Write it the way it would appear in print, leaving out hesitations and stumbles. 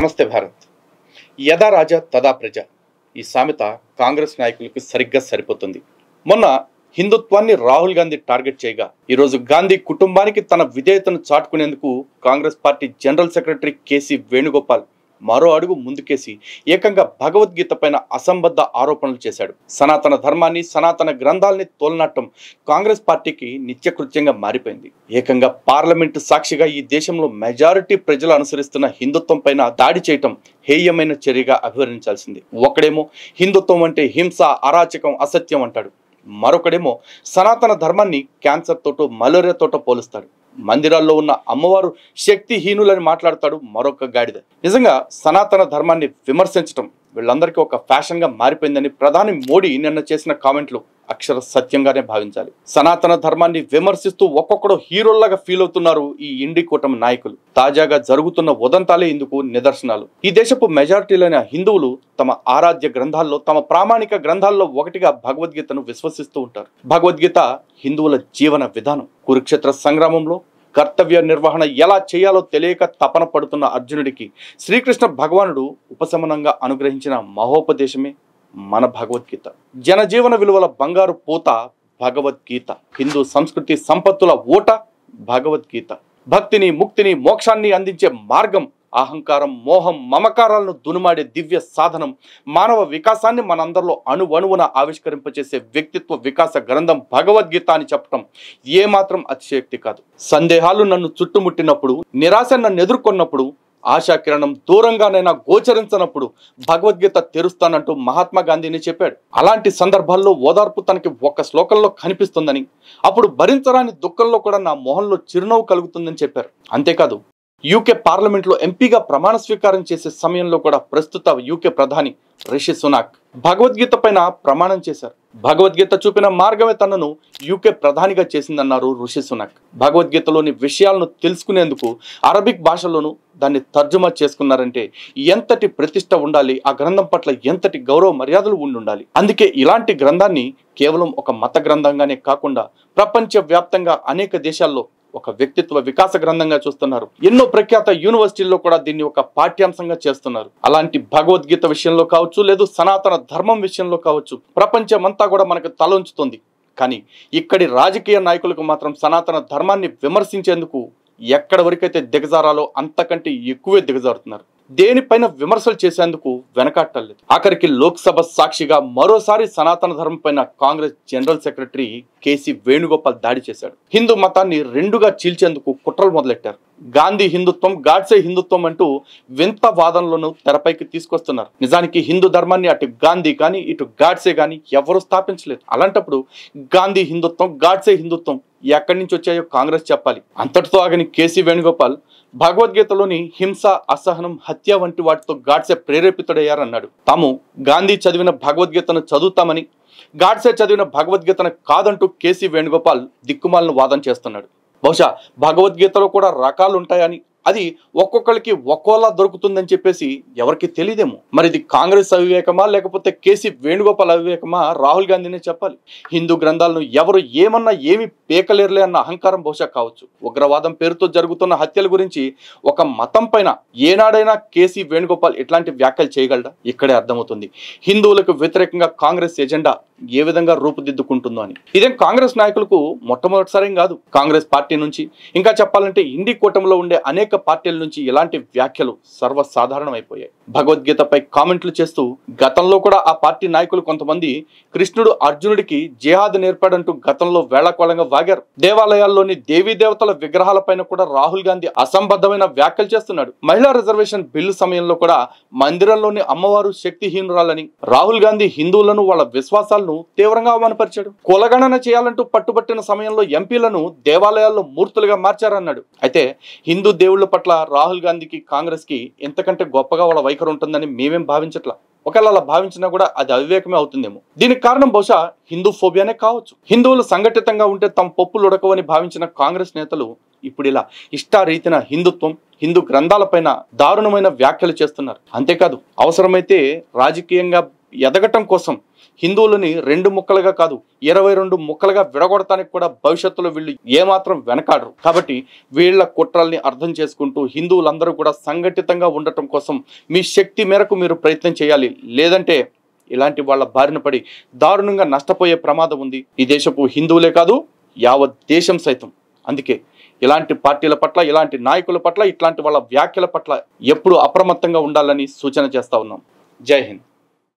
నమస్తే భారత్. యదా రాజా తదా ప్రజ ఈ సామెత కాంగ్రెస్ నాయకులకు సరిగ్గా సరిపోతుంది. మొన్న హిందుత్వాన్ని రాహుల్ గాంధీ టార్గెట్ చేయగా ఈరోజు గాంధీ కుటుంబానికి తన విధేయతను చాటుకునేందుకు Congress party general secretary KC Venugopal మరో అడుగు ముందుకేసి ఏకంగా భగవద్గీత పైన అసంబద్ధ ఆరోపణలు చేశాడు. సనాతన ధర్మాన్ని, సనాతన గ్రంథాలని తోలనాటం కాంగ్రెస్ పార్టీకి నిత్యకృత్యంగా మారిపోయింది. ఏకంగా పార్లమెంటు సాక్షిగా ఈ దేశంలో మెజారిటీ ప్రజలు అనుసరిస్తున్న హిందుత్వం పైన దాడి చేయటం హేయమైన చర్యగా అభివర్ణించాల్సింది. ఒకడేమో హిందుత్వం అంటే హింస, అరాచకం, అసత్యం అంటాడు. మరొకడేమో సనాతన ధర్మాన్ని క్యాన్సర్ తోటో మలేరియా తోటో పోలుస్తాడు. మందిరాల్లో ఉన్న అమ్మవారు శక్తిహీనులని మాట్లాడతాడు మరొక గాడిద. నిజంగా సనాతన ధర్మాన్ని విమర్శించడం వీళ్ళందరికీ ఒక ఫ్యాషన్ గా మారిపోయిందని ప్రధాని మోడీ నిన్న చేసిన కామెంట్లు అక్షర సత్యంగానే భావించాలి. సనాతన ధర్మాన్ని విమర్శిస్తూ ఒక్కొక్కడు హీరోల్లాగా ఫీల్ అవుతున్నారు ఈ ఇండి కూటమి నాయకులు. తాజాగా జరుగుతున్న ఉదంతాలే ఇందుకు నిదర్శనాలు. ఈ దేశపు మెజారిటీలైన హిందువులు తమ ఆరాధ్య గ్రంథాల్లో, తమ ప్రామాణిక గ్రంథాల్లో ఒకటిగా భగవద్గీతను విశ్వసిస్తూ ఉంటారు. భగవద్గీత హిందువుల జీవన విధానం. కురుక్షేత్ర సంగ్రామంలో కర్తవ్య నిర్వహణ ఎలా చేయాలో తెలియక తపన పడుతున్న అర్జునుడికి శ్రీకృష్ణ భగవానుడు ఉపశమనంగా అనుగ్రహించిన మహోపదేశమే మన భగవద్గీత. జనజీవన విలువల బంగారు పూత భగవద్గీత. హిందూ సంస్కృతి సంపత్తుల ఓట భగవద్గీత. భక్తిని, ముక్తిని, మోక్షాన్ని అందించే మార్గం. అహంకారం, మోహం, మమకారాలను దునుమాడే దివ్య సాధనం. మానవ వికాసాన్ని మనందరిలో అణువణువున ఆవిష్కరింపచేసే వ్యక్తిత్వ వికాస గ్రంథం భగవద్గీత అని చెప్పటం ఏమాత్రం అతిశయోక్తి కాదు. సందేహాలు నన్ను చుట్టుముట్టినప్పుడు, నిరాశ నన్ను ఎదుర్కొన్నప్పుడు, ఆశాకిరణం దూరంగానైనా గోచరించనప్పుడు భగవద్గీత తెరుస్తానంటూ మహాత్మా గాంధీని చెప్పాడు. అలాంటి సందర్భాల్లో ఓదార్పు తనకి ఒక్క శ్లోకంలో కనిపిస్తుందని, అప్పుడు భరించరాని దుఃఖంలో కూడా నా మొహంలో చిరునవ్వు కలుగుతుందని చెప్పారు. అంతేకాదు, యూకే పార్లమెంట్లో ఎంపీగా ప్రమాణ స్వీకారం చేసే సమయంలో కూడా ప్రస్తుత యూకే ప్రధాని రిషి సునాక్ భగవద్గీత పైన ప్రమాణం చేశారు. భగవద్గీత చూపిన మార్గమే తనను యూకే ప్రధానిగా చేసిందన్నారు రిషి సునాక్. భగవద్గీతలోని విషయాలను తెలుసుకునేందుకు అరబిక్ భాషలోనూ దాన్ని తర్జుమా చేసుకున్నారంటే ఎంతటి ప్రతిష్ట ఉండాలి, ఆ గ్రంథం పట్ల ఎంతటి గౌరవ మర్యాదలు ఉండాలి. అందుకే ఇలాంటి గ్రంథాన్ని కేవలం ఒక మత గ్రంథంగానే కాకుండా ప్రపంచ వ్యాప్తంగా అనేక దేశాల్లో ఒక వ్యక్తిత్వ వికాస గ్రంథంగా చూస్తున్నారు. ఎన్నో ప్రఖ్యాత యూనివర్సిటీల్లో కూడా దీన్ని ఒక పాఠ్యాంశంగా చేస్తున్నారు. అలాంటి భగవద్గీత విషయంలో కావచ్చు, లేదు సనాతన ధర్మం విషయంలో కావచ్చు, ప్రపంచమంతా కూడా మనకు తలొంచుతుంది. కానీ ఇక్కడి రాజకీయ నాయకులకు మాత్రం సనాతన ధర్మాన్ని విమర్శించేందుకు ఎక్కడి వరకైతే దిగజారాలో అంతకంటే ఎక్కువే దిగజారుతున్నారు. దేనిపైన విమర్శలు చేసేందుకు వెనకాట్టలేదు. ఆఖరికి లోక్సభ సాక్షిగా మరోసారి సనాతన ధర్మం పైన కాంగ్రెస్ జనరల్ సెక్రటరీ కేసీ వేణుగోపాల్ దాడి చేశాడు. హిందూ మతాన్ని రెండుగా చీల్చేందుకు కుట్రలు మొదలెట్టారు. గాంధీ హిందుత్వం, గాడ్సే హిందుత్వం అంటూ వింత వాదనలను తెరపైకి తీసుకొస్తున్నారు. నిజానికి హిందూ ధర్మాన్ని అటు గాంధీ కానీ ఇటు గాడ్సే కానీ ఎవరూ స్థాపించలేదు. అలాంటప్పుడు గాంధీ హిందుత్వం, గాడ్సే హిందుత్వం ఎక్కడి నుంచి వచ్చాయో కాంగ్రెస్ చెప్పాలి. అంతటితో ఆగని కేసీ వేణుగోపాల్ భగవద్గీతలోని హింస, అసహనం, హత్య వంటి వాటితో గాడ్సే ప్రేరేపితుడయ్యారన్నాడు. తాము గాంధీ చదివిన భగవద్గీతను చదువుతామని, గాడ్సే చదివిన భగవద్గీతను కాదంటూ కేసీ వేణుగోపాల్ దిక్కుమాలను వాదన చేస్తున్నాడు. బహుశా భగవద్గీతలో కూడా రకాలు ఉంటాయని, అది ఒక్కొక్కరికి ఒక్కోలా దొరుకుతుందని చెప్పేసి ఎవరికి తెలియదేమో. మరి ఇది కాంగ్రెస్ అవివేకమా, లేకపోతే కేసీ వేణుగోపాల్ అవివేకమా? రాహుల్ గాంధీనే చెప్పాలి. హిందూ గ్రంథాలను ఎవరు ఏమన్నా ఏమి పేకలేరులే అన్న అహంకారం బహుశా కావచ్చు. ఉగ్రవాదం పేరుతో జరుగుతున్న హత్యల గురించి ఒక మతం పైన ఏనాడైనా కేసీ వేణుగోపాల్ ఇట్లాంటి వ్యాఖ్యలు చేయగలడా? ఇక్కడే అర్థమవుతుంది హిందువులకు వ్యతిరేకంగా కాంగ్రెస్ ఎజెండా ఏ విధంగా రూపుదిద్దుకుంటుందో అని. ఇదేం కాంగ్రెస్ నాయకులకు మొట్టమొదటిసారి కాదు. కాంగ్రెస్ పార్టీ నుంచి, ఇంకా చెప్పాలంటే ఇండి కూటమిలో ఉండే అనేక పార్టీల నుంచి ఇలాంటి వ్యాఖ్యలు సర్వసాధారణమైపోయాయి. భగవద్గీతపై కామెంట్లు చేస్తూ గతంలో కూడా ఆ పార్టీ నాయకులు కొంతమంది కృష్ణుడు అర్జునుడికి జిహాద్ నేర్పాడంటూ గతంలో వేళాకోళంగా వాగారు. దేవాలయాల్లోని దేవీ దేవతల విగ్రహాలపైన కూడా రాహుల్ గాంధీ అసంబద్ధమైన వ్యాఖ్యలు చేస్తున్నాడు. మహిళా రిజర్వేషన్ బిల్లు సమయంలో కూడా మందిరంలోని అమ్మవారు శక్తిహీనురాలని, రాహుల్ గాంధీ హిందువులను, వాళ్ళ విశ్వాసాలను తీవ్రంగా అవమానపరిచాడు. కులగణన చేయాలంటూ పట్టుబట్టిన సమయంలో ఎంపీలను దేవాలయాల్లో మూర్తులుగా మార్చారన్నాడు. అయితే హిందూ దేవుళ్ల పట్ల రాహుల్ గాంధీకి, కాంగ్రెస్ కి ఎంతకంటే గొప్పగా వాళ్ళ వైఖరి ఉంటుందని మేమేం భావించట్లా. ఒకవేళ అలా భావించినా కూడా అది అవివేకమే అవుతుందేమో. దీనికి కారణం బహుశా హిందూ ఫోబియానే కావచ్చు. హిందువులు సంఘటితంగా ఉంటే తమ పప్పులు ఉడకవని భావించిన కాంగ్రెస్ నేతలు ఇప్పుడు ఇలా ఇష్టారీతిన హిందుత్వం, హిందూ గ్రంథాలపైన దారుణమైన వ్యాఖ్యలు చేస్తున్నారు. అంతేకాదు, అవసరమైతే రాజకీయంగా ఎదగటం కోసం హిందువులని 2 ముక్కలుగా కాదు 22 ముక్కలుగా విడగొడటానికి కూడా భవిష్యత్తులో వీళ్ళు ఏమాత్రం వెనకాడరు. కాబట్టి వీళ్ళ కుట్రల్ని అర్థం చేసుకుంటూ హిందువులందరూ కూడా సంఘటితంగా ఉండటం కోసం మీ శక్తి మేరకు మీరు ప్రయత్నం చేయాలి. లేదంటే ఇలాంటి వాళ్ళ బారిన పడి దారుణంగా నష్టపోయే ప్రమాదం ఉంది. ఈ దేశపు హిందువులే కాదు యావత్ దేశం సైతం. అందుకే ఇలాంటి పార్టీల పట్ల, ఇలాంటి నాయకుల పట్ల, ఇట్లాంటి వాళ్ళ వ్యాఖ్యల పట్ల ఎప్పుడు అప్రమత్తంగా ఉండాలని సూచన చేస్తా ఉన్నాం. జై హింద్.